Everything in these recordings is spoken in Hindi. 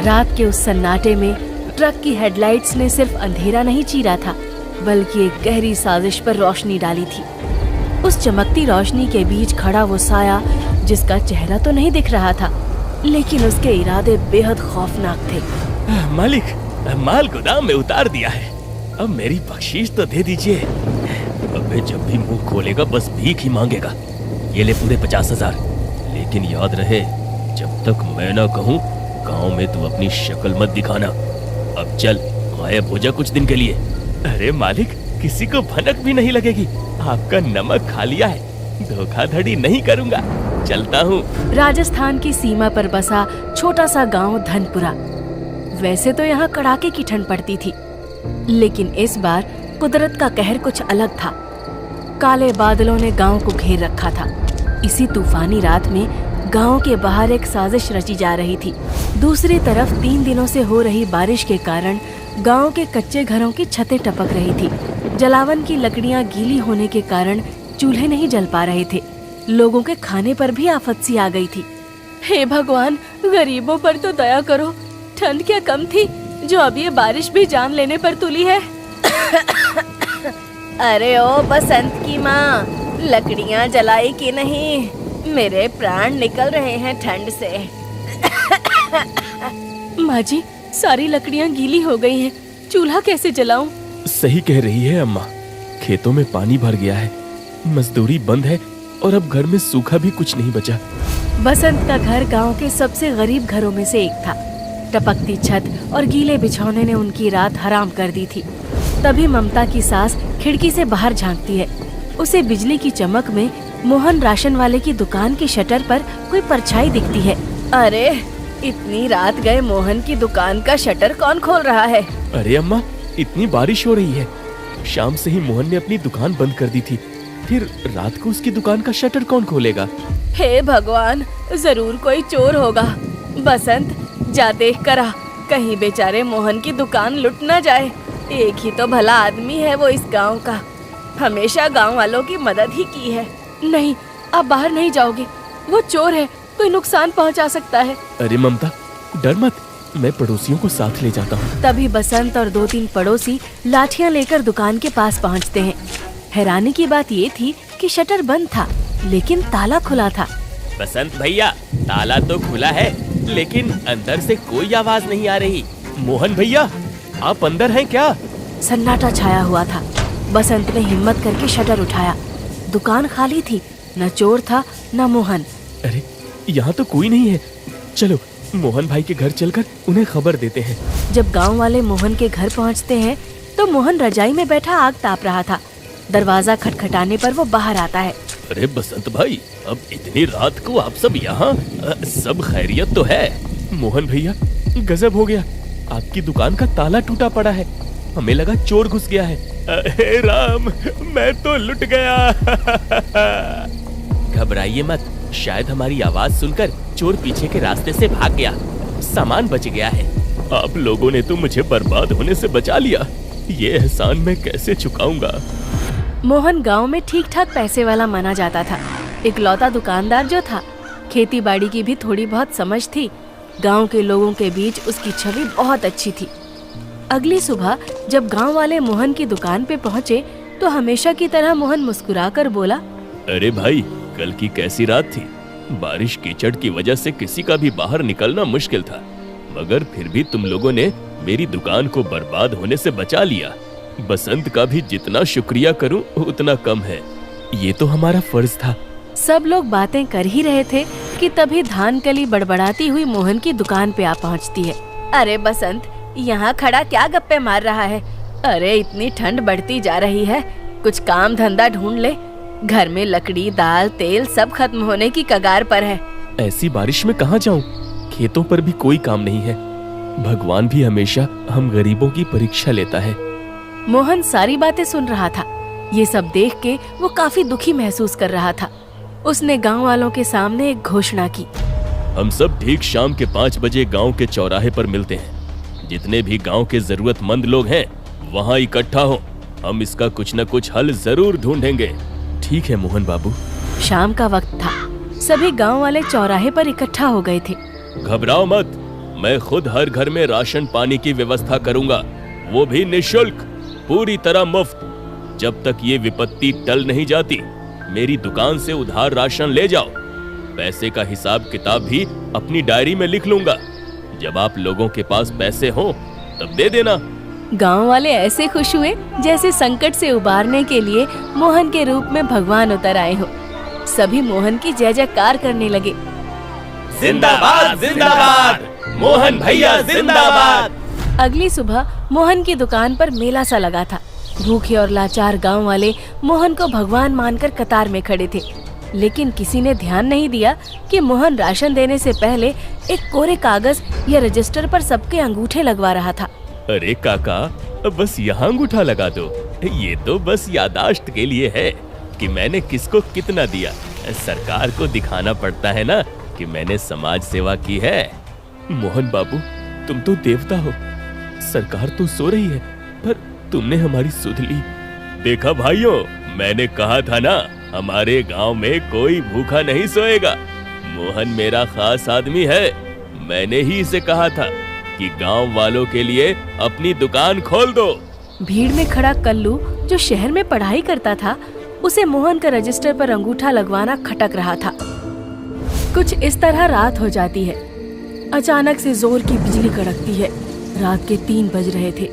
रात के उस सन्नाटे में ट्रक की हेडलाइट्स ने सिर्फ अंधेरा नहीं चीरा था, बल्कि एक गहरी साजिश पर रोशनी डाली थी। उस चमकती रोशनी के बीच खड़ा वो साया, जिसका चेहरा तो नहीं दिख रहा था, लेकिन उसके इरादे बेहद खौफनाक थे। मालिक, माल गोदाम में उतार दिया है, अब मेरी बख्शीश तो दे दीजिए। अबे जब भी मुंह खोलेगा बस भीख ही मांगेगा। ये ले पूरे 50,000, लेकिन याद रहे जब तक मैं ना कहूँ गांव में तू अपनी शक्ल मत दिखाना। अब चल, गायब हो जा कुछ दिन के लिए। अरे मालिक, किसी को भनक भी नहीं लगेगी, आपका नमक खा लिया है, धोखाधड़ी नहीं करूँगा, चलता हूँ। राजस्थान की सीमा पर बसा छोटा सा गांव धनपुरा। वैसे तो यहाँ कड़ाके की ठंड पड़ती थी, लेकिन इस बार कुदरत का कहर कुछ अलग था। काले बादलों ने गांव को घेर रखा था। इसी तूफानी रात में गांव के बाहर एक साजिश रची जा रही थी। दूसरी तरफ 3 दिनों से हो रही बारिश के कारण गांव के कच्चे घरों की छतें टपक रही थी। जलावन की लकड़ियां गीली होने के कारण चूल्हे नहीं जल पा रहे थे। लोगों के खाने पर भी आफत सी आ गई थी। हे भगवान, गरीबों पर तो दया करो। ठंड क्या कम थी जो अब ये बारिश भी जान लेने पर तुली है। अरे ओ बसंत की माँ, लकड़ियाँ जलाई कि नहीं? मेरे प्राण निकल रहे हैं ठंड से। माँ जी, सारी लकड़ियाँ गीली हो गई हैं, चूल्हा कैसे जलाऊं? सही कह रही है अम्मा, खेतों में पानी भर गया है, मजदूरी बंद है और अब घर में सूखा भी कुछ नहीं बचा। बसंत का घर गांव के सबसे गरीब घरों में से एक था। टपकती छत और गीले बिछौने ने उनकी रात हराम कर दी थी। तभी ममता की सास खिड़की से बाहर झांकती है। उसे बिजली की चमक में मोहन राशन वाले की दुकान की शटर पर कोई परछाई दिखती है। अरे, इतनी रात गए मोहन की दुकान का शटर कौन खोल रहा है? अरे अम्मा, इतनी बारिश हो रही है, शाम से ही मोहन ने अपनी दुकान बंद कर दी थी, फिर रात को उसकी दुकान का शटर कौन खोलेगा? हे भगवान, जरूर कोई चोर होगा। बसंत, जा देख कर आ, कहीं बेचारे मोहन की दुकान लुट न जाए। एक ही तो भला आदमी है वो इस गांव का, हमेशा गांव वालों की मदद ही की है। नहीं, आप बाहर नहीं जाओगे, वो चोर है, कोई नुकसान पहुंचा सकता है। अरे ममता, डर मत, मैं पड़ोसियों को साथ ले जाता हूँ। तभी बसंत और 2-3 पड़ोसी लाठियां लेकर दुकान के पास पहुँचते हैं। हैरानी की बात ये थी कि शटर बंद था, लेकिन ताला खुला था। बसंत भैया, ताला तो खुला है, लेकिन अंदर से कोई आवाज नहीं आ रही। मोहन भैया, आप अंदर हैं क्या? सन्नाटा छाया हुआ था। बसंत ने हिम्मत करके शटर उठाया। दुकान खाली थी, न चोर था न मोहन। अरे, यहाँ तो कोई नहीं है, चलो मोहन भाई के घर चलकर उन्हें खबर देते हैं। जब गांव वाले मोहन के घर पहुँचते हैं तो मोहन रजाई में बैठा आग ताप रहा था। दरवाजा खटखटाने पर वो बाहर आता है। अरे बसंत भाई, अब इतनी रात को आप सब यहाँ? सब खैरियत तो है? मोहन भैया, गजब हो गया, आपकी दुकान का ताला टूटा पड़ा है, हमें लगा चोर घुस गया है। हे राम, मैं तो लुट गया। घबराइए मत, शायद हमारी आवाज सुनकर चोर पीछे के रास्ते से भाग गया, सामान बच गया है। आप लोगों ने तो मुझे बर्बाद होने से बचा लिया, ये एहसान मैं कैसे चुकाऊंगा? मोहन गांव में ठीक ठाक पैसे वाला माना जाता था। इकलौता दुकानदार जो था, खेती बाड़ी की भी थोड़ी बहुत समझ थी। गांव के लोगों के बीच उसकी छवि बहुत अच्छी थी। अगली सुबह जब गांव वाले मोहन की दुकान पे पहुंचे तो हमेशा की तरह मोहन मुस्कुराकर बोला, अरे भाई, कल की कैसी रात थी? बारिश कीचड़ की वजह से किसी का भी बाहर निकलना मुश्किल था, मगर फिर भी तुम लोगों ने मेरी दुकान को बर्बाद होने से बचा लिया। बसंत का भी जितना शुक्रिया करूं उतना कम है, ये तो हमारा फर्ज था। सब लोग बातें कर ही रहे थे कि तभी धान कली बड़बड़ाती हुई मोहन की दुकान पे आ पहुंचती है। अरे बसंत, यहाँ खड़ा क्या गप्पे मार रहा है? अरे इतनी ठंड बढ़ती जा रही है, कुछ काम धंधा ढूंढ ले, घर में लकड़ी, दाल, तेल सब खत्म होने की कगार पर है। ऐसी बारिश में कहाँ जाऊं? खेतों पर भी कोई काम नहीं है। भगवान भी हमेशा हम गरीबों की परीक्षा लेता है। मोहन सारी बातें सुन रहा था। ये सब देख के वो काफी दुखी महसूस कर रहा था। उसने गांव वालों के सामने एक घोषणा की, हम सब ठीक शाम के 5 बजे गांव के चौराहे पर मिलते हैं। जितने भी गांव के जरूरतमंद लोग हैं वहां इकट्ठा हो, हम इसका कुछ न कुछ हल जरूर ढूंढेंगे। ठीक है मोहन बाबू। शाम का वक्त था, सभी गांव वाले चौराहे पर इकट्ठा हो गए थे। घबराओ मत, मैं खुद हर घर में राशन पानी की व्यवस्था करूंगा, वो भी निःशुल्क, पूरी तरह मुफ्त। जब तक ये विपत्ति टल नहीं जाती, मेरी दुकान से उधार राशन ले जाओ। पैसे का हिसाब किताब भी अपनी डायरी में लिख लूंगा। जब आप लोगों के पास पैसे हो तब दे देना। गांव वाले ऐसे खुश हुए जैसे संकट से उबारने के लिए मोहन के रूप में भगवान उतर आए हो। सभी मोहन की जय जयकार करने लगे। जिंदाबाद जिंदाबाद, मोहन भैया जिंदाबाद। अगली सुबह मोहन की दुकान पर मेला सा लगा था। भूखे और लाचार गांव वाले मोहन को भगवान मानकर कतार में खड़े थे, लेकिन किसी ने ध्यान नहीं दिया कि मोहन राशन देने से पहले एक कोरे कागज या रजिस्टर पर सबके अंगूठे लगवा रहा था। अरे काका, बस यहाँ अंगूठा लगा दो, ये तो बस यादाश्त के लिए है कि मैंने किसको कितना दिया। सरकार को दिखाना पड़ता है ना कि मैंने समाज सेवा की है। मोहन बाबू, तुम तो देवता हो। सरकार तो सो रही है, पर तुमने हमारी सुध ली। देखा भाइयों, मैंने कहा था ना, हमारे गांव में कोई भूखा नहीं सोएगा। मोहन मेरा खास आदमी है। मैंने ही इसे कहा था कि गांव वालों के लिए अपनी दुकान खोल दो। भीड़ में खड़ा कल्लू, जो शहर में पढ़ाई करता था, उसे मोहन का रजिस्टर पर अंगूठा लगवाना खटक रहा था। कुछ इस तरह रात हो जाती है। अचानक से जोर की बिजली कड़कती है। रात के 3 बज रहे थे।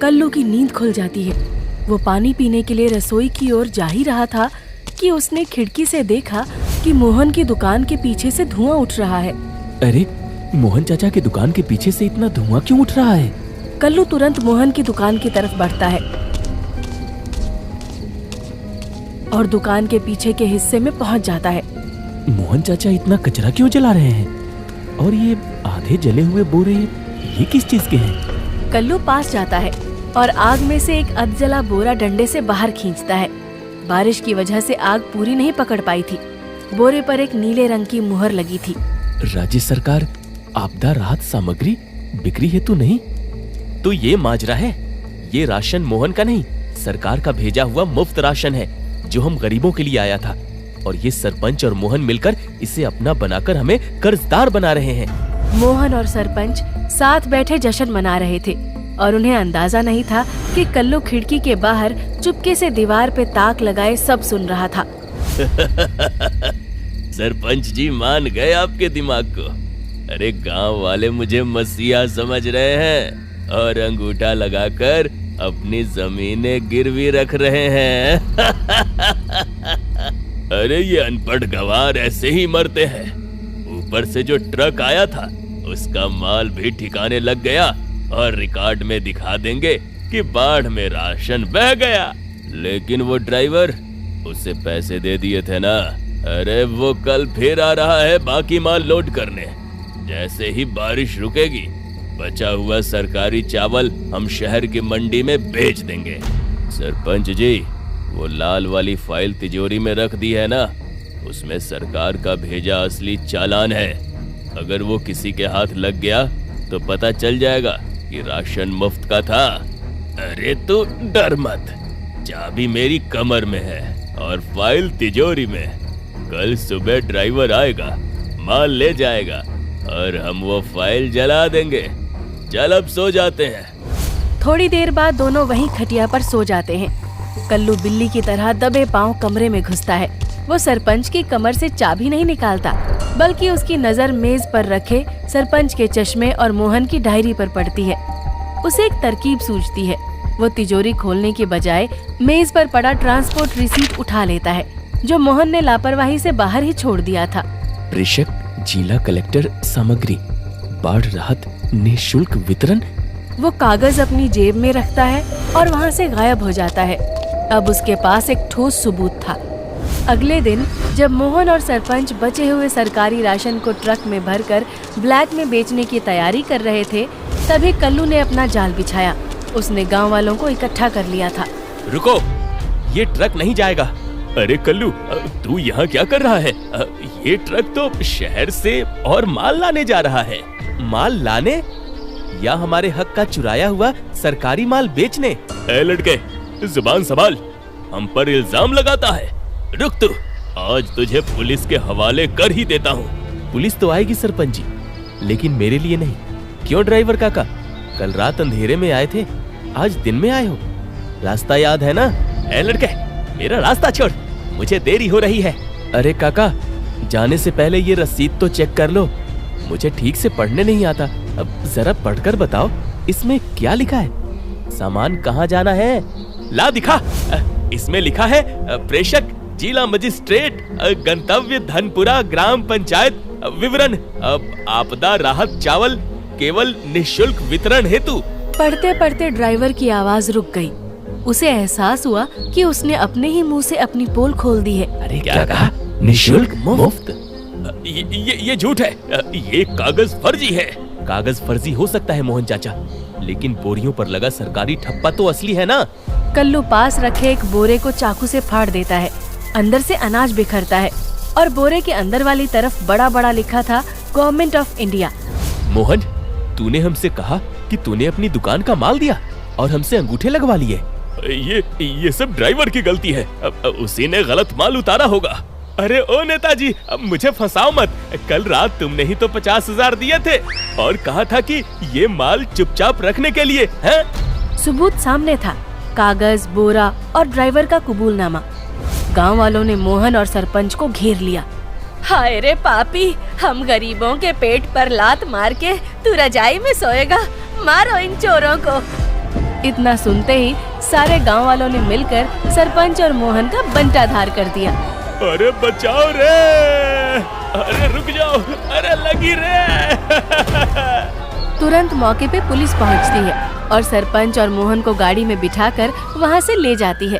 कल्लू की नींद खुल जाती है। वो पानी पीने के लिए रसोई की ओर जा ही रहा था कि उसने खिड़की से देखा कि मोहन की दुकान के पीछे से धुआं उठ रहा है। अरे, मोहन चाचा की दुकान के पीछे से इतना धुआं क्यों उठ रहा है? कल्लू तुरंत मोहन की दुकान की तरफ बढ़ता है और दुकान के पीछे के हिस्से में पहुंच जाता है। मोहन चाचा इतना कचरा क्यों जला रहे हैं? और ये आधे जले हुए बोरे, ये किस चीज के हैं? कल्लू पास जाता है और आग में से एक अधजला बोरा डंडे से बाहर खींचता है। बारिश की वजह से आग पूरी नहीं पकड़ पाई थी। बोरे पर एक नीले रंग की मुहर लगी थी। राज्य सरकार आपदा राहत सामग्री बिक्री हेतु नहीं? तो ये माजरा है। ये राशन मोहन का नहीं, सरकार का भेजा हुआ मुफ्त राशन है जो हम गरीबों के लिए आया था। और ये सरपंच और मोहन मिलकर इसे अपना बनाकर हमें कर्जदार बना रहे हैं। मोहन और सरपंच साथ बैठे जश्न मना रहे थे और उन्हें अंदाजा नहीं था कि कल्लू खिड़की के बाहर चुपके से दीवार पे ताक लगाए सब सुन रहा था। सरपंच जी मान गए आपके दिमाग को। अरे, गांव वाले मुझे मसीहा समझ रहे हैं और अंगूठा लगाकर अपनी जमीनें गिरवी रख रहे हैं। अरे, ये अनपढ़ गंवार ऐसे ही मरते हैं। ऊपर से जो ट्रक आया था उसका माल भी ठिकाने लग गया और रिकॉर्ड में दिखा देंगे कि बाढ़ में राशन बह गया। लेकिन वो ड्राइवर, उसे पैसे दे दिए थे ना। अरे, वो कल फिर आ रहा है बाकी माल लोड करने। जैसे ही बारिश रुकेगी, बचा हुआ सरकारी चावल हम शहर की मंडी में बेच देंगे। सरपंच जी, वो लाल वाली फाइल तिजोरी में रख दी है ना, उसमें सरकार का भेजा असली चालान है। अगर वो किसी के हाथ लग गया तो पता चल जाएगा कि राशन मुफ्त का था। अरे, तू डर मत, चाबी मेरी कमर में है और फाइल तिजोरी में। कल सुबह ड्राइवर आएगा, माल ले जाएगा और हम वो फाइल जला देंगे। चल, अब सो जाते हैं। थोड़ी देर बाद दोनों वहीं खटिया पर सो जाते हैं। कल्लू बिल्ली की तरह दबे पांव कमरे में घुसता है। वो सरपंच की कमर से चाबी नहीं निकालता, बल्कि उसकी नजर मेज पर रखे सरपंच के चश्मे और मोहन की डायरी पर पड़ती है। उसे एक तरकीब सूझती है। वो तिजोरी खोलने के बजाय मेज पर पड़ा ट्रांसपोर्ट रिसीट उठा लेता है, जो मोहन ने लापरवाही से बाहर ही छोड़ दिया था। प्रेषक जिला कलेक्टर सामग्री, बाढ़ राहत निःशुल्क वितरण। वो कागज अपनी जेब में रखता है और वहाँ से गायब हो जाता है। अब उसके पास एक ठोस सबूत था। अगले दिन जब मोहन और सरपंच बचे हुए सरकारी राशन को ट्रक में भरकर ब्लैक में बेचने की तैयारी कर रहे थे, तभी कल्लू ने अपना जाल बिछाया। उसने गांव वालों को इकट्ठा कर लिया था। रुको, ये ट्रक नहीं जाएगा। अरे कल्लू, तू यहाँ क्या कर रहा है? ये ट्रक तो शहर से और माल लाने जा रहा है। माल लाने या हमारे हक का चुराया हुआ सरकारी माल बेचने? ए लड़के, जुबान संभाल, हम पर इल्जाम लगाता है। रुक तू, आज तुझे पुलिस के हवाले कर ही देता हूँ। पुलिस तो आएगी सरपंच जी, लेकिन मेरे लिए नहीं, क्यों ड्राइवर काका, कल रात अंधेरे में आए थे, आज दिन में आए हो? रास्ता याद है ना? ए लड़के, मेरा रास्ता छोड़, मुझे देरी हो रही है। अरे काका, जाने से पहले ये रसीद तो चेक कर लो, मुझे ठीक से पढ़ने नहीं आता। अब जरा पढ़कर बताओ, इसमें क्या लिखा है? सामान कहाँ जाना है? ला दिखा। इसमें लिखा है प्रेषक जिला मजिस्ट्रेट, गंतव्य धनपुरा, ग्राम पंचायत, विवरण आपदा राहत चावल केवल निःशुल्क वितरण हेतु। पढ़ते पढ़ते ड्राइवर की आवाज रुक गई। उसे एहसास हुआ कि उसने अपने ही मुंह से अपनी पोल खोल दी है। अरे क्या कहा? निःशुल्क, मुफ्त? ये झूठ है, ये कागज फर्जी है। कागज फर्जी हो सकता है मोहन चाचा, लेकिन बोरियों पर लगा सरकारी ठप्पा तो असली है ना। कल्लू पास रखे एक बोरे को चाकू से फाड़ देता है। अंदर से अनाज बिखरता है और बोरे के अंदर वाली तरफ बड़ा बड़ा लिखा था गवर्नमेंट ऑफ इंडिया। मोहन, तूने हमसे कहा कि तूने अपनी दुकान का माल दिया और हमसे अंगूठे लगवा लिए। ये सब ड्राइवर की गलती है, उसी ने गलत माल उतारा होगा। अरे ओ नेताजी, अब मुझे फंसाओ मत। कल रात तुमने ही तो 50,000 दिए थे और कहा था कि ये माल चुपचाप रखने के लिए है। सबूत सामने था, कागज, बोरा और ड्राइवर का कबूलनामा। गांव वालों ने मोहन और सरपंच को घेर लिया। हाय रे पापी, हम गरीबों के पेट पर लात मार के तू रजाई में सोएगा, मारो इन चोरों को। इतना सुनते ही सारे गांव वालों ने मिलकर सरपंच और मोहन का बंटाधार कर दिया। अरे बचाओ रे, अरे रुक जाओ, अरे लगी रे। तुरंत मौके पे पुलिस पहुंचती है और सरपंच और मोहन को गाड़ी में बिठाकर वहां से ले जाती है।